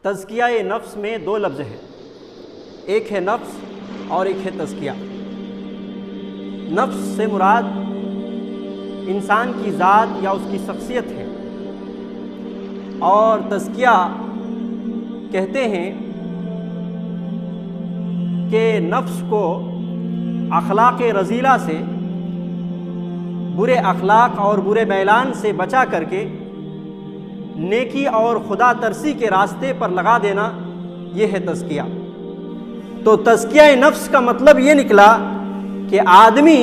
تزکیہ نفس میں دو لفظ ہیں، ایک ہے نفس اور ایک ہے تزکیہ۔ نفس سے مراد انسان کی ذات یا اس کی شخصیت ہے، اور تزکیہ کہتے ہیں کہ نفس کو اخلاق رذیلہ سے، برے اخلاق اور برے میلان سے بچا کر کے نیکی اور خدا ترسی کے راستے پر لگا دینا، یہ ہے تزکیہ۔ تو تزکیہ نفس کا مطلب یہ نکلا کہ آدمی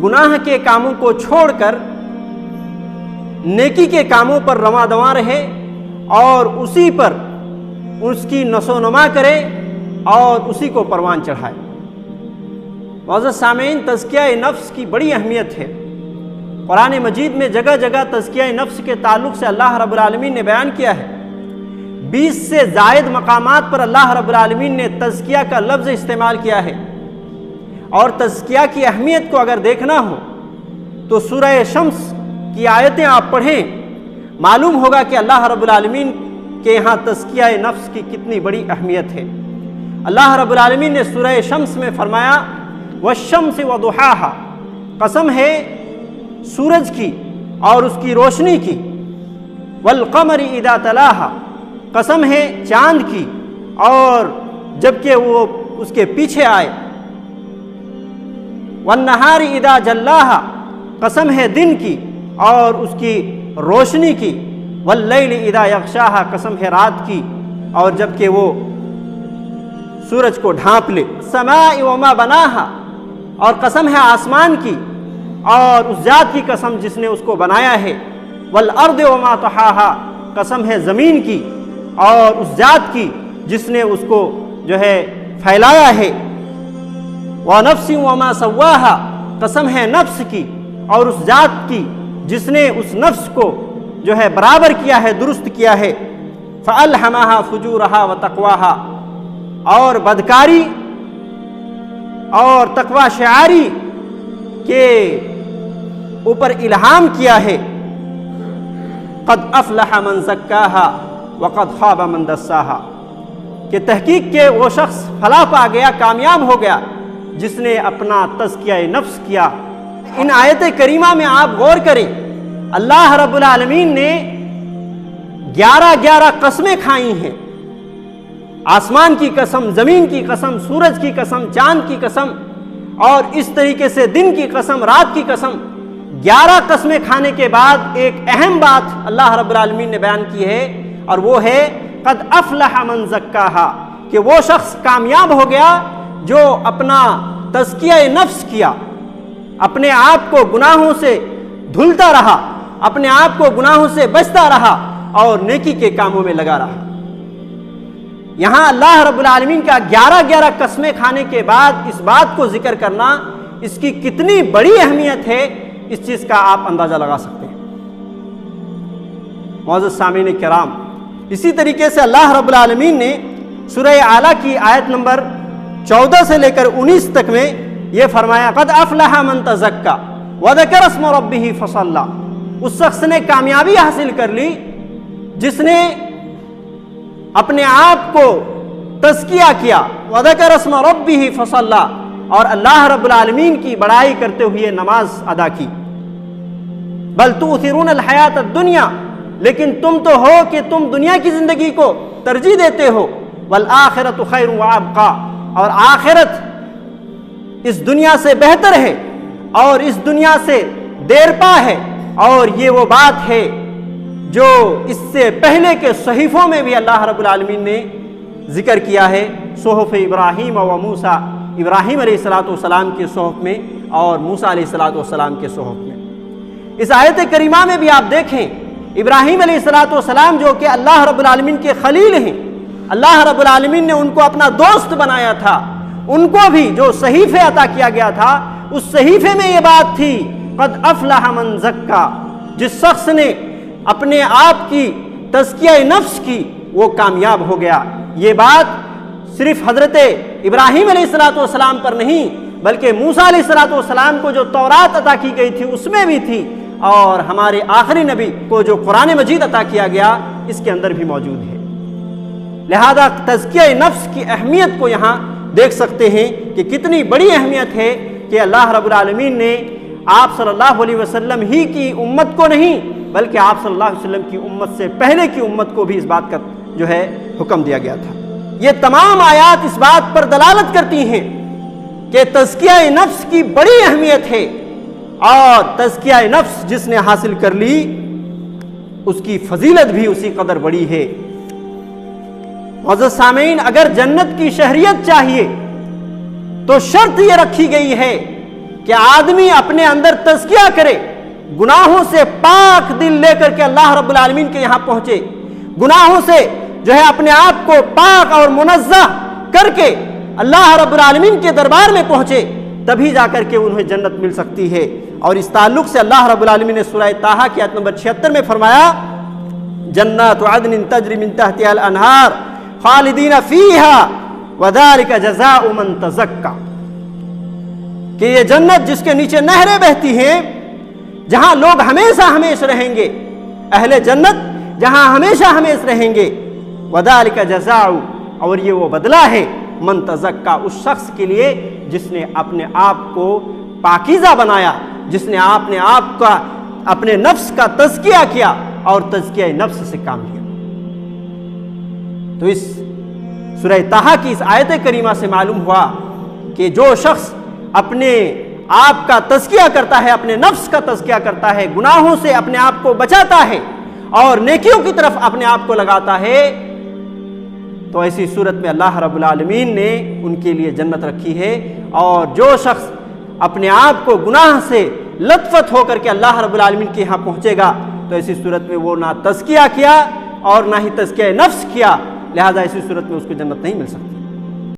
گناہ کے کاموں کو چھوڑ کر نیکی کے کاموں پر رواں دواں رہے اور اسی پر اس کی نشو نما کرے اور اسی کو پروان چڑھائے۔ معزز سامعین، تزکیہ نفس کی بڑی اہمیت ہے۔ قرآن مجید میں جگہ جگہ تزکیہ نفس کے تعلق سے اللہ رب العالمین نے بیان کیا ہے۔ 20 سے زائد مقامات پر اللہ رب العالمین نے تزکیہ کا لفظ استعمال کیا ہے۔ اور تزکیہ کی اہمیت کو اگر دیکھنا ہو تو سورہ شمس کی آیتیں آپ پڑھیں، معلوم ہوگا کہ اللہ رب العالمین کے یہاں تزکیہ نفس کی کتنی بڑی اہمیت ہے۔ اللہ رب العالمین نے سورہ شمس میں فرمایا والشمس وضحاها، قسم ہے سورج کی اور اس کی روشنی کی، والقمر اذا تلاها، قسم ہے چاند کی اور جبکہ وہ اس کے پیچھے آئے، والنہار اذا جلاها، قسم ہے دن کی اور اس کی روشنی کی، واللیل اذا یغشاها، قسم ہے رات کی اور جبکہ وہ سورج کو ڈھانپ لے، السماء وما بناها، اور قسم ہے آسمان کی اور اس ذات کی قسم جس نے اس کو بنایا ہے، والارض وما طحاها، قسم ہے زمین کی اور اس ذات کی جس نے اس کو جو ہے پھیلایا ہے، ونفس وما سواها، قسم ہے نفس کی اور اس ذات کی جس نے اس نفس کو جو ہے برابر کیا ہے، درست کیا ہے، فألہمها فجورها وتقواها، اور بدکاری اور تقوی شعاری کے اوپر الہام کیا ہے، قد افلح من زکاها وقد خاب من دساها، کہ تحقیق کے وہ شخص فلاح پا گیا، کامیاب ہو گیا جس نے اپنا تزکیہ نفس کیا۔ ان آیت کریمہ میں آپ غور کریں، اللہ رب العالمین نے 11 قسمیں کھائی ہیں، آسمان کی قسم، زمین کی قسم، سورج کی قسم، چاند کی قسم اور اس طریقے سے دن کی قسم، رات کی قسم۔ 11 قسمیں کھانے کے بعد ایک اہم بات اللہ رب العالمین نے بیان کی ہے، اور وہ ہے قد افلح من زکاها، کہ وہ شخص کامیاب ہو گیا جو اپنا تزکیہ نفس کیا، اپنے آپ کو گناہوں سے دھلتا رہا، اپنے آپ کو گناہوں سے بچتا رہا اور نیکی کے کاموں میں لگا رہا۔ یہاں اللہ رب العالمین کا 11 قسمیں کھانے کے بعد اس بات کو ذکر کرنا، اس کی کتنی بڑی اہمیت ہے، اس چیز کا آپ اندازہ لگا سکتے ہیں۔ معزز سامعین کرام، اسی طریقے سے اللہ رب العالمین نے سورہ اعلیٰ کی آیت نمبر 14 سے لے کر 19 تک میں یہ فرمایا قد افلح من تزکا وذکر اسم ربہ فصلی، اس شخص نے کامیابی حاصل کر لی جس نے اپنے آپ کو تزکیہ کیا، وذکر اسم ربہ فصلی، اور اللہ رب العالمین کی بڑائی کرتے ہوئے نماز ادا کی۔ بل تؤثرون الحیات الدنیا، لیکن تم تو ہو کہ تم دنیا کی زندگی کو ترجیح دیتے ہو، والآخرۃ خیر وابقی، اور آخرت اس دنیا سے بہتر ہے اور اس دنیا سے دیر پا ہے، اور یہ وہ بات ہے جو اس سے پہلے کے صحیفوں میں بھی اللہ رب العالمین نے ذکر کیا ہے، صحف ابراہیم و موسیٰ، ابراہیم علیہ السلام کے صحف میں اور موسیٰ علیہ السلام کے صحف میں۔ اس آیت کریمہ میں بھی آپ دیکھیں، ابراہیم علیہ السلام جو کہ اللہ رب العالمین کے خلیل ہیں، اللہ رب العالمین نے ان کو اپنا دوست بنایا تھا، ان کو بھی جو صحیفے عطا کیا گیا تھا، اس صحیفے میں یہ بات تھی قد افلح من زکا، جس شخص نے اپنے آپ کی تزکیہ نفس کی وہ کامیاب ہو گیا۔ یہ بات صرف حضرت ابراہیم علیہ السلام پر نہیں بلکہ موسیٰ علیہ السلام کو جو تورات عطا کی گئی تھی اس میں بھی تھی، اور ہمارے آخری نبی کو جو قرآن مجید عطا کیا گیا اس کے اندر بھی موجود ہے۔ لہذا تزکیہ نفس کی اہمیت کو یہاں دیکھ سکتے ہیں کہ کتنی بڑی اہمیت ہے کہ اللہ رب العالمین نے آپ صلی اللہ علیہ وسلم ہی کی امت کو نہیں بلکہ آپ صلی اللہ علیہ وسلم کی امت سے پہلے کی امت کو بھی اس بات کا جو ہے حکم دیا گیا تھا۔ یہ تمام آیات اس بات پر دلالت کرتی ہیں کہ تزکیہ نفس کی بڑی اہمیت ہے، اور تزکیہ نفس جس نے حاصل کر لی اس کی فضیلت بھی اسی قدر بڑی ہے۔ معزز سامعین، اگر جنت کی شہریت چاہیے تو شرط یہ رکھی گئی ہے کہ آدمی اپنے اندر تزکیہ کرے، گناہوں سے پاک دل لے کر کے اللہ رب العالمین کے یہاں پہنچے، گناہوں سے جو ہے اپنے آپ کو پاک اور منزہ کر کے اللہ رب العالمین کے دربار میں پہنچے، تبھی جا کر کے انہیں جنت مل سکتی ہے۔ اور اس تعلق سے اللہ رب العالمین نے سورہ طٰہٰ کی آیت نمبر 76 میں فرمایا، جنات عدن تجری من تحتها الانہار خالدین فیہا وذالک جزاء من تزکی، کہ یہ جنت جس کے نیچے نہریں بہتی ہیں، جہاں لوگ ہمیشہ ہمیشہ رہیں گے، اہل جنت جہاں ہمیشہ ہمیشہ رہیں گے، وذالک جزاء، اور یہ وہ بدلہ ہے من تزکی، اس شخص کے لیے جس نے اپنے آپ کو پاکیزہ بنایا، جس نے اپنے آپ کا اپنے نفس کا تزکیہ کیا اور تزکیہ نفس سے کام لیا۔ تو اس سورہ طٰہٰ کی اس آیت کریمہ سے معلوم ہوا کہ جو شخص اپنے آپ کا تزکیہ کرتا ہے، اپنے نفس کا تزکیہ کرتا ہے، گناہوں سے اپنے آپ کو بچاتا ہے اور نیکیوں کی طرف اپنے آپ کو لگاتا ہے، تو ایسی صورت میں اللہ رب العالمین نے ان کے لیے جنت رکھی ہے۔ اور جو شخص اپنے آپ کو گناہ سے لت پت ہو کر کے اللہ رب العالمین کے یہاں پہنچے گا تو ایسی صورت میں وہ نہ تزکیہ کیا اور نہ ہی تزکیہ نفس کیا، لہذا ایسی صورت میں اس کو جنت نہیں مل سکتی۔